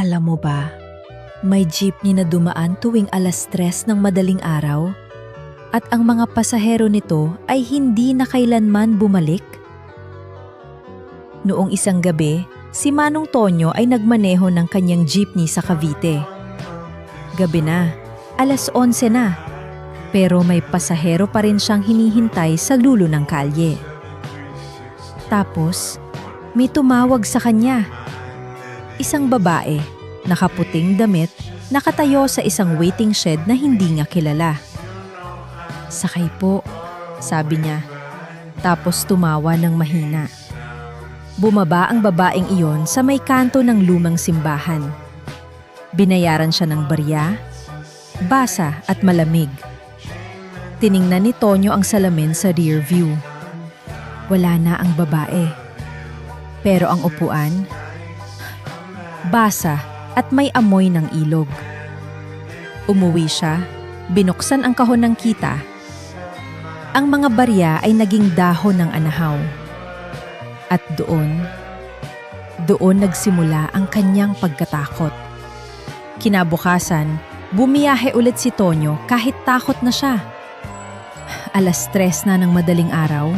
Alam mo ba, may jeepney na dumaan tuwing 3:00 ng madaling araw at ang mga pasahero nito ay hindi na kailanman bumalik? Noong isang gabi, si Manong Tonyo ay nagmaneho ng kanyang jeepney sa Cavite. Gabi na, 11:00 na, pero may pasahero pa rin siyang hinihintay sa dulo ng kalye. Tapos, may tumawag sa kanya. Isang babae, nakaputing damit, nakatayo sa isang waiting shed na hindi niya kilala. "Sakay po," sabi niya, tapos tumawa ng mahina. Bumaba ang babaeng iyon sa may kanto ng lumang simbahan. Binayaran siya ng barya, basa at malamig. Tiningnan ni Tonyo ang salamin sa rear view. Wala na ang babae. Pero ang upuan, basa at may amoy ng ilog. Umuwi siya, binuksan ang kahon ng kita. Ang mga barya ay naging dahon ng anahaw. At doon nagsimula ang kanyang pagkatakot. Kinabukasan, bumiyahe ulit si Tonyo kahit takot na siya. 3:00 na ng madaling araw,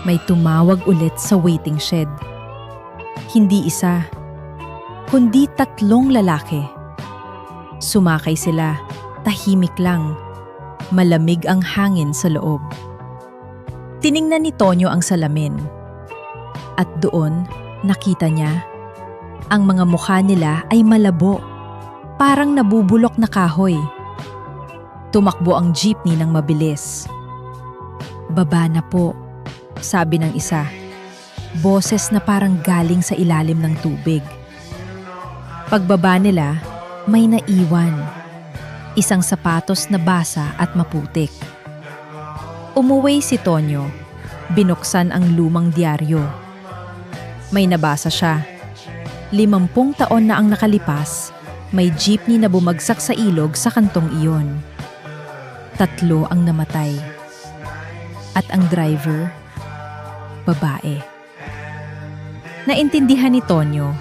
may tumawag ulit sa waiting shed. Hindi isa, kundi 3 lalaki. Sumakay sila, tahimik lang. Malamig ang hangin sa loob. Tiningnan ni Tonyo ang salamin. At doon, nakita niya, ang mga mukha nila ay malabo, parang nabubulok na kahoy. Tumakbo ang jeepney ng mabilis. "Baba na po," sabi ng isa. Boses na parang galing sa ilalim ng tubig. Pagbaba nila, may naiwan. Isang sapatos na basa at maputik. Umuwi si Tonyo. Binuksan ang lumang diaryo. May nabasa siya. 50 taon na ang nakalipas, may jeepney na bumagsak sa ilog sa kantong iyon. 3 ang namatay. At ang driver, babae. Naintindihan ni Tonyo,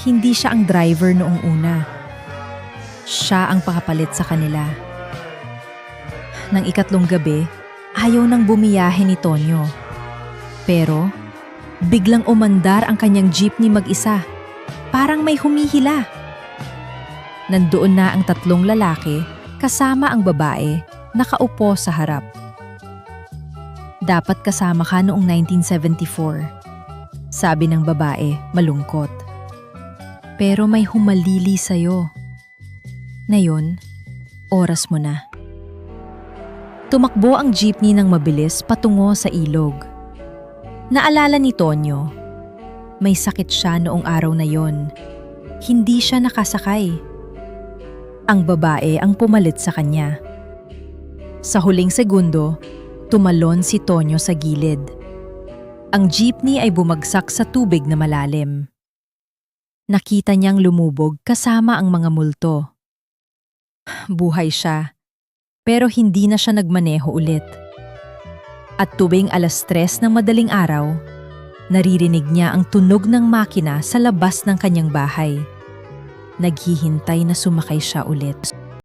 hindi siya ang driver noong una. Siya ang pakapalit sa kanila. Nang 3 gabi, ayaw nang bumiyahe ni Tonyo. Pero, biglang umandar ang kanyang jeepney mag-isa. Parang may humihila. Nandoon na ang 3 lalaki kasama ang babae nakaupo sa harap. "Dapat kasama ka noong 1974, sabi ng babae malungkot. "Pero may humalili sa'yo. Ngayon, oras mo na." Tumakbo ang jeepney ng mabilis patungo sa ilog. Naalala ni Tonyo, may sakit siya noong araw na yon. Hindi siya nakasakay. Ang babae ang pumalit sa kanya. Sa huling segundo, tumalon si Tonyo sa gilid. Ang jeepney ay bumagsak sa tubig na malalim. Nakita niyang lumubog kasama ang mga multo. Buhay siya, pero hindi na siya nagmaneho ulit. At tuwing 3:00 ng madaling araw, naririnig niya ang tunog ng makina sa labas ng kanyang bahay. Naghihintay na sumakay siya ulit.